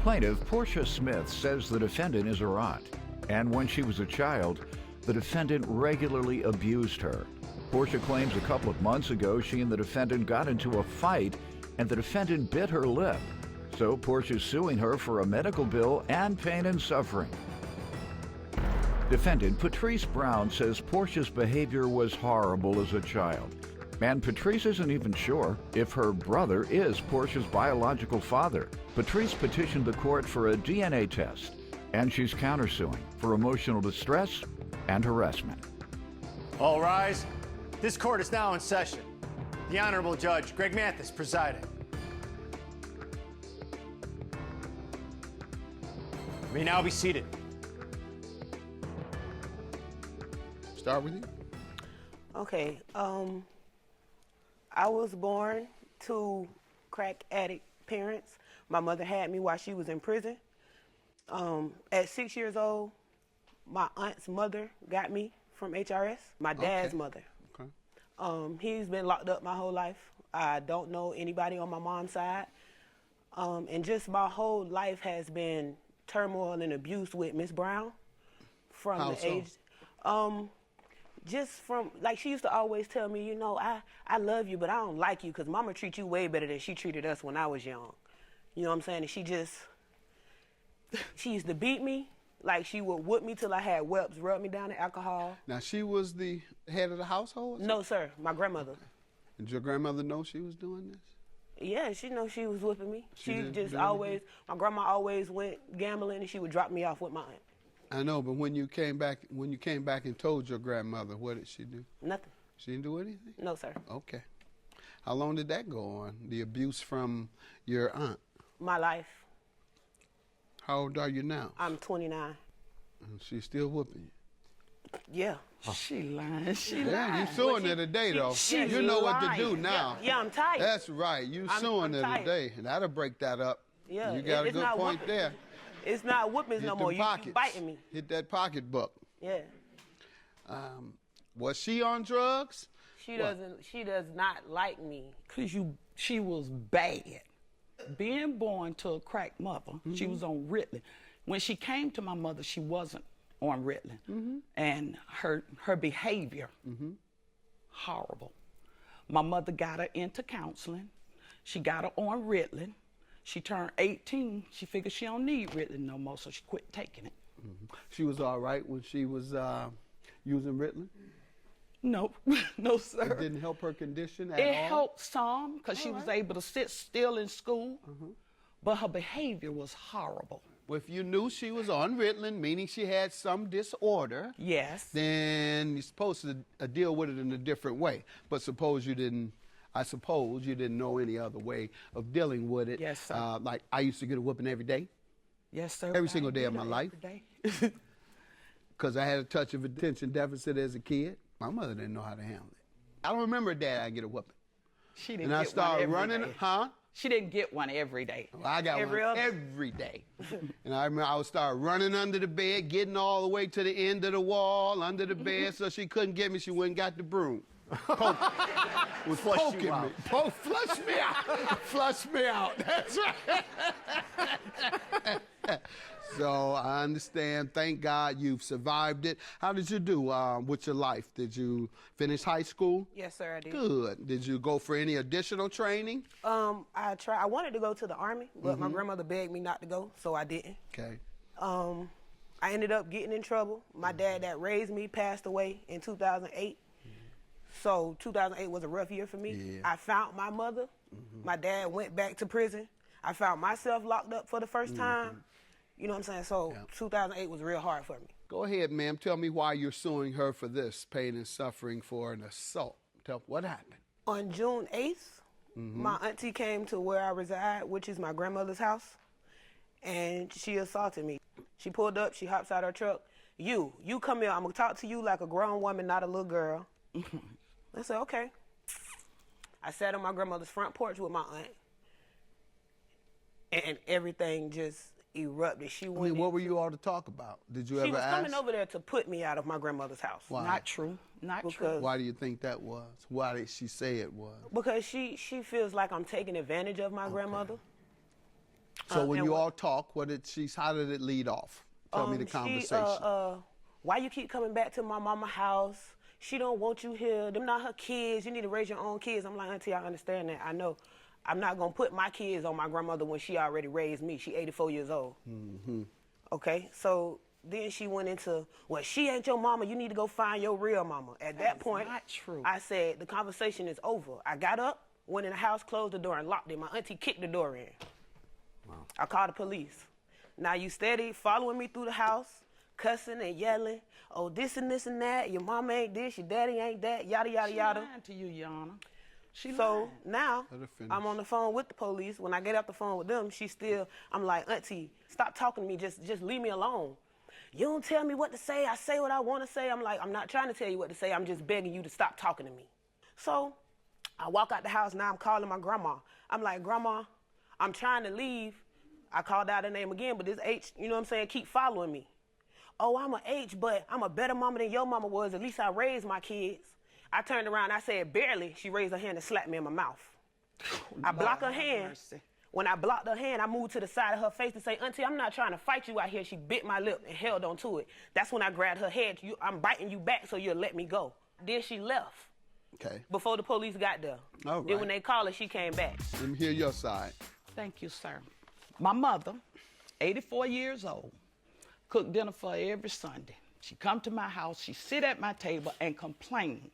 Plaintiff Portia Smith says the defendant is her aunt, and when she was a child, the defendant regularly abused her. Portia claims a couple of months ago she and the defendant got into a fight and the defendant bit her lip. So Portia's suing her for a medical bill and pain and suffering. Defendant Patrice Brown says Portia's behavior was horrible as a child. And Patrice isn't even sure if her brother is Portia's biological father. Patrice petitioned the court for a DNA test, and she's countersuing for emotional distress and harassment. All rise. This court is now in session. The Honorable Judge Greg Mathis presiding. You may now be seated. Start with you. Okay, I was born to crack addict parents. My mother had me while she was in prison. At 6 years old, my aunt's mother got me from HRS, my dad's mother. Okay. He's been locked up my whole life. I don't know anybody on my mom's side. And just my whole life has been turmoil and abuse with Miss Brown from How the so? age. Just from, like, she used to always tell me, you know, I love you, but I don't like you because mama treats you way better than she treated us when I was young. You know what I'm saying? And she used to beat me. Like, she would whip me till I had whelps, rub me down in alcohol. Now, she was the head of the household? No, sir, my grandmother. Did your grandmother know she was doing this? Yeah, she knows she was whipping me. She She didn't just do always, anything? my grandma always went gambling and she would drop me off with my aunt. I know, but when you came back and told your grandmother, what did she do? Nothing. She didn't do anything? No, sir. Okay. How long did that go on, the abuse from your aunt? My life. How old are you now? I'm 29. And she's still whooping you. Yeah. She lying. She Yeah, lying. you suing her today, though. she You know what to lying. do now. Yeah, I'm tired. That's right. You I'm suing her tired. today. And that'll break that up. Yeah, You got a it's good not point whooping. there. It's not whoopings Hit no them more. You pockets. biting me. Hit that pocketbook. Yeah. Was she on drugs? She does not like me. Cause she was bad. Being born to a crack mother, she was on Ritalin. When she came to my mother, she wasn't on Ritalin. And her behavior, horrible. My mother got her into counseling. She got her on Ritalin. She turned 18. She figured she don't need Ritalin no more, so she quit taking it. She was all right when she was using Ritalin? No, no, sir. It didn't help her condition at It all? helped some because she was able to sit still in school, but her behavior was horrible. Well, if you knew she was on Ritalin, meaning she had some disorder, Yes. then you're supposed to deal with it in a different way. But suppose you didn't know any other way of dealing with it. Yes, sir. Like I used to get a whooping every day Yes, sir. Every single day of my life. Every day. because I had a touch of attention deficit as a kid. My mother didn't know how to handle it. I don't remember a day I get a whooping. She didn't And I get started one running, every day. huh? She didn't get one every day. Well, I got Every one other- every day. And I remember I would start running under the bed, getting all the way to the end of the wall, under the bed, so she couldn't get me. She went and got the broom. Was Flush you poking out. me. Flush me out. Flush me out. That's right. So I understand. Thank God you've survived it. How did you do with your life? Did you finish high school? Yes, sir, I did. Good. Did you go for any additional training? I wanted to go to the Army, but my grandmother begged me not to go, so I didn't. Okay. I ended up getting in trouble. My dad that raised me passed away in 2008. So 2008 was a rough year for me. Yeah. I found my mother. My dad went back to prison. I found myself locked up for the first time. You know what I'm saying? So 2008 was real hard for me. Go ahead, ma'am. Tell me why you're suing her for this, pain and suffering for an assault. Tell what happened. On June 8th, my auntie came to where I reside, which is my grandmother's house, and she assaulted me. She pulled up, she hops out her truck. You come here, I'm gonna talk to you like a grown woman, not a little girl. I said, okay. I sat on my grandmother's front porch with my aunt, and everything just erupted. I mean, what were you all to talk about? Did you She ever was ask? coming over there to put me out of my grandmother's house. Why? Not true. Not true. Because- Why do you think that was? Why did she say it was? Because she feels like I'm taking advantage of my grandmother. So when and you what- all talk, how did it lead off? Tell me the conversation. Why you keep coming back to my mama house? She don't want you here. Them not her kids. You need to raise your own kids. I'm like, auntie, I understand that. I know. I'm not going to put my kids on my grandmother when she already raised me. She 84 years old. Mm-hmm. Okay, so then she went into, well, she ain't your mama. You need to go find your real mama. At that point, not true. I said, the conversation is over. I got up, went in the house, closed the door, and locked it. My auntie kicked the door in. Wow. I called the police. Now you steady following me through the house, cussing and yelling. Oh, this and this and that. Your mama ain't this, your daddy ain't that, yada, yada, yada. She lying to you, Your Honor. She So lying. now Let her finish. I'm on the phone with the police. When I get off the phone with them, I'm like, auntie, stop talking to me. Just leave me alone. You don't tell me what to say. I say what I want to say. I'm like, I'm not trying to tell you what to say. I'm just begging you to stop talking to me. So I walk out the house. Now I'm calling my grandma. I'm like, Grandma, I'm trying to leave. I called out her name again, but this H, you know what I'm saying, keep following me. Oh, I'm an H, but I'm a better mama than your mama was. At least I raised my kids. I turned around, I said, barely. She raised her hand and slapped me in my mouth. I blocked her hand. mercy. When I blocked her hand, I moved to the side of her face to say, auntie, I'm not trying to fight you out here. She bit my lip and held onto it. That's when I grabbed her head. I'm biting you back so you'll let me go. Then she left Okay. before the police got there. All Then right. when they called her, she came back. Let me hear your side. Thank you, sir. My mother, 84 years old, cooked dinner for her every Sunday. She come to my house, she sit at my table and complain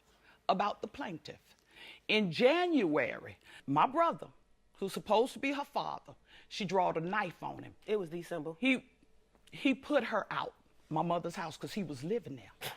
about the plaintiff. In January, my brother, who's supposed to be her father, she drawed a knife on him. It was December. He put her out my mother's house because he was living there.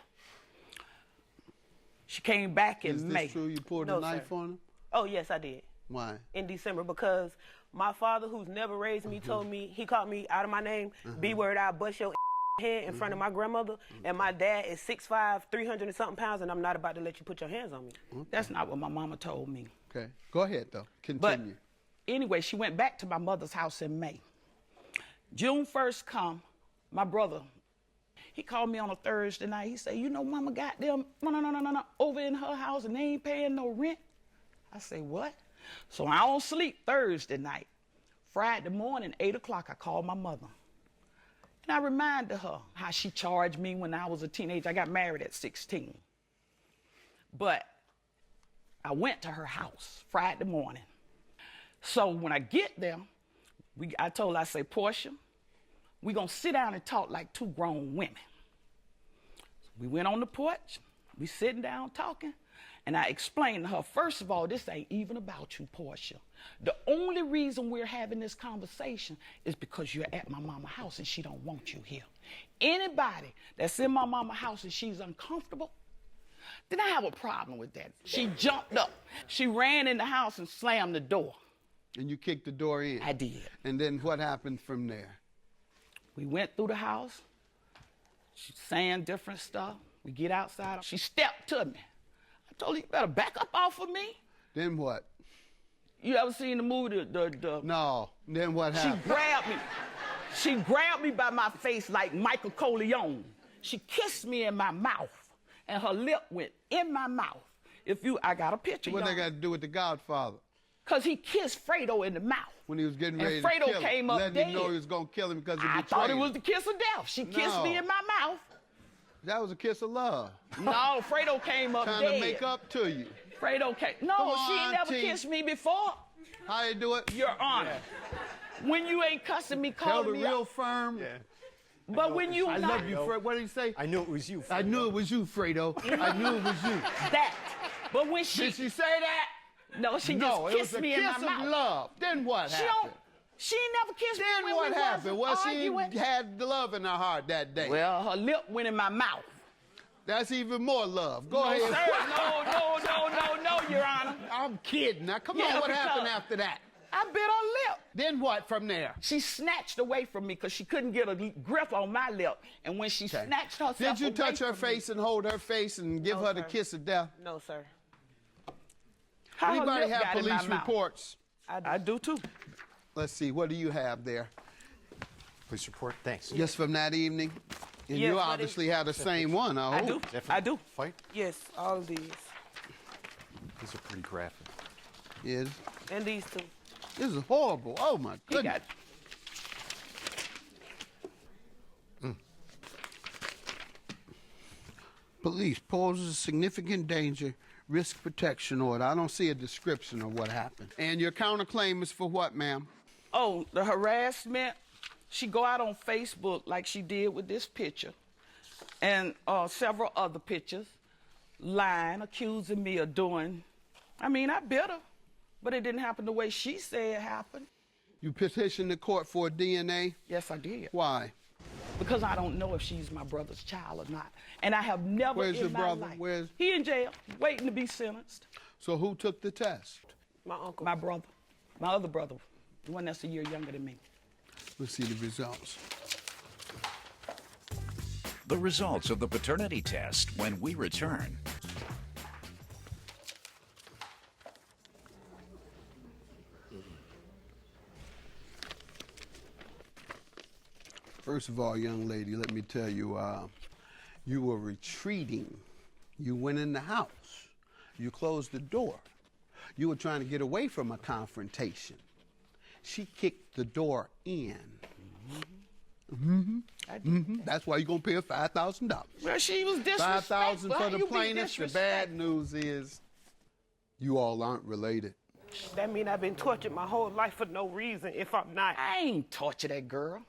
She came back in Is May. this true? You pulled No, a knife sir. on him? Oh, yes, I did. Why? In December because my father, who's never raised me, told me, he called me out of my name, B-word, I'll bust your head in front of my grandmother, and my dad is 6'5", 300 and something pounds, and I'm not about to let you put your hands on me. That's not what my mama told me. Okay. Go ahead, though. But Continue. anyway, she went back to my mother's house in May. June 1st come, my brother, he called me on a Thursday night. He said, you know, mama got them over in her house and they ain't paying no rent. I say, what? So I don't sleep Thursday night. Friday morning, 8 o'clock, I called my mother. And I reminded her how she charged me when I was a teenager. I got married at 16. But I went to her house Friday morning. So when I get there, I told her, I say, Portia, we're going to sit down and talk like two grown women. So we went on the porch. We sitting down talking. And I explained to her, first of all, this ain't even about you, Portia. The only reason we're having this conversation is because you're at my mama's house and she don't want you here. Anybody that's in my mama's house and she's uncomfortable, then I have a problem with that. She jumped up. She ran in the house and slammed the door. And you kicked the door in? I did. And then what happened from there? We went through the house. She's saying different stuff. We get outside. She stepped to me. I told her, you better back up off of me. Then what? You ever seen the movie, No. Then what happened? She grabbed me. She grabbed me by my face like Michael Corleone. She kissed me in my mouth, and her lip went in my mouth. I got a picture, What y'all. they got to do with the Godfather? Because he kissed Fredo in the mouth. When he was getting And ready Fredo to kill came him, up letting him know dead. he was going to kill him because he I betrayed thought it him. was the kiss of death. She kissed me No. in my mouth. That was a kiss of love. No, Fredo came up Trying dead. to make up to you. Fredo came. No, Come on, she ain't never Auntie. kissed me before. How you do it? Your Honor. When you ain't cussing me, Held calling it me real out. firm. Yeah. But when you I not love you, Fredo. What did he say? I knew it was you. I knew it was you, Fredo. I knew it was you. that. But when she Did she say that? no, she No, just it was kissed a me kiss in my of mouth. love. Then what She happened? don't. She ain't never kissed me Then when what we happened? Well, wasn't she arguing. had love in her heart that day. Well, her lip went in my mouth. That's even more love. Go No, ahead. sir. No, Your Honor. I'm kidding. Now, come Yeah, on. What because- happened after that? I bit her lip. Then what from there? She snatched away from me because she couldn't get a grip on my lip. And when she snatched herself Did you away touch her from me- face and hold her face and give No, her the sir. kiss of death? No, sir. How her Anybody lip have got in my police mouth? reports? I do too. Let's see. What do you have there? Police report. Thanks. Just from that evening? And Yes, you but obviously have the same one, I I hope. do. I do. Fight. Yes, all of these. These are pretty graphic. Yes. And these two. This is horrible. Oh, my He goodness. Police poses a significant danger, risk protection order. I don't see a description of what happened. And your counterclaim is for what, ma'am? Oh, the harassment. She go out on Facebook like she did with this picture and several other pictures, lying, accusing me of doing. I mean, I bit her, but it didn't happen the way she said it happened. You petitioned the court for DNA? Yes, I did. Why? Because I don't know if she's my brother's child or not. And I have never Where's in your my brother? life. Where's... He in jail, waiting to be sentenced. So who took the test? My uncle. My brother, my other brother, the one that's a year younger than me. Let's see the results. The results of the paternity test when we return. First of all, young lady, let me tell you, you were retreating. You went in the house. You closed the door. You were trying to get away from a confrontation. She kicked the door in. That's why you're going to pay her $5,000. Well, she was disrespectful. $5,000 for the plaintiff. The bad news is you all aren't related. That mean I've been tortured my whole life for no reason if I'm not. I ain't torture that girl.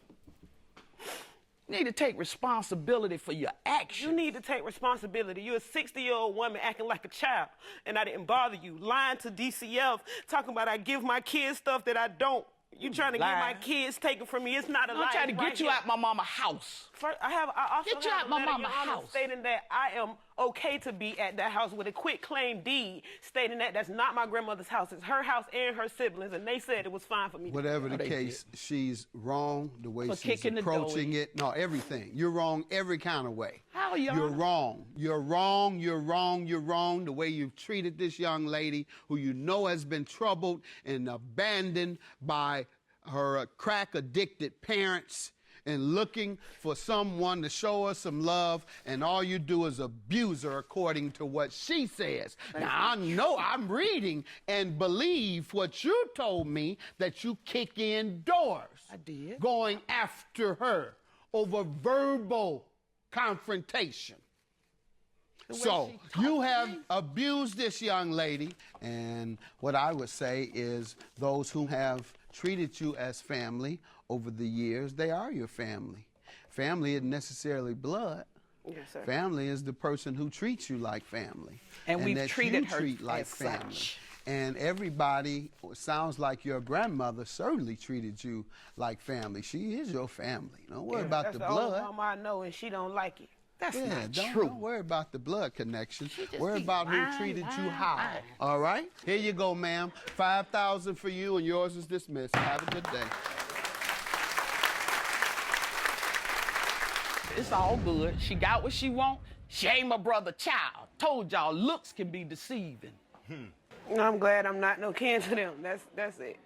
You need to take responsibility for your actions. You need to take responsibility. You're a 60-year-old woman acting like a child, and I didn't bother you. Lying to DCF, talking about I give my kids stuff that I don't. You trying to get my kids taken from me. It's not a lie. I'm trying to get you out my mama's house. First, I also Get you have out a my letter, mama's Your Honor, house. stating that I am okay to be at that house with a quit claim deed, stating that that's not my grandmother's house. It's her house and her siblings, and they said it was fine for me. Whatever the case, she's wrong the way For she's kicking the approaching door. it. No, everything. You're wrong every kind of way. How, Your You're Honor? wrong. You're wrong. You're wrong. You're wrong. The way you've treated this young lady who you know has been troubled and abandoned by her crack-addicted parents and looking for someone to show her some love, and all you do is abuse her according to what she says. Now, I know I'm reading and believe what you told me, that you kick in doors. I did. Going after her over verbal confrontation. So you have abused this young lady, and what I would say is those who have treated you as family over the years, they are your family. Family isn't necessarily blood. Yes, sir. Family is the person who treats you like family. And we've that treated you her treat like as family. such. And everybody, sounds like your grandmother certainly treated you like family. She is your family. Don't worry about That's the the blood. only mama I know, and she don't like it. That's not don't, true. Don't worry about the blood connection. just Worry keep about who lying, treated you lying, how. lying. All right? Here you go, ma'am. $5,000 for you, and yours is dismissed. Have a good day. It's all good. She got what she want. She ain't my brother's child. Told y'all, looks can be deceiving. I'm glad I'm not no kin to them. That's it.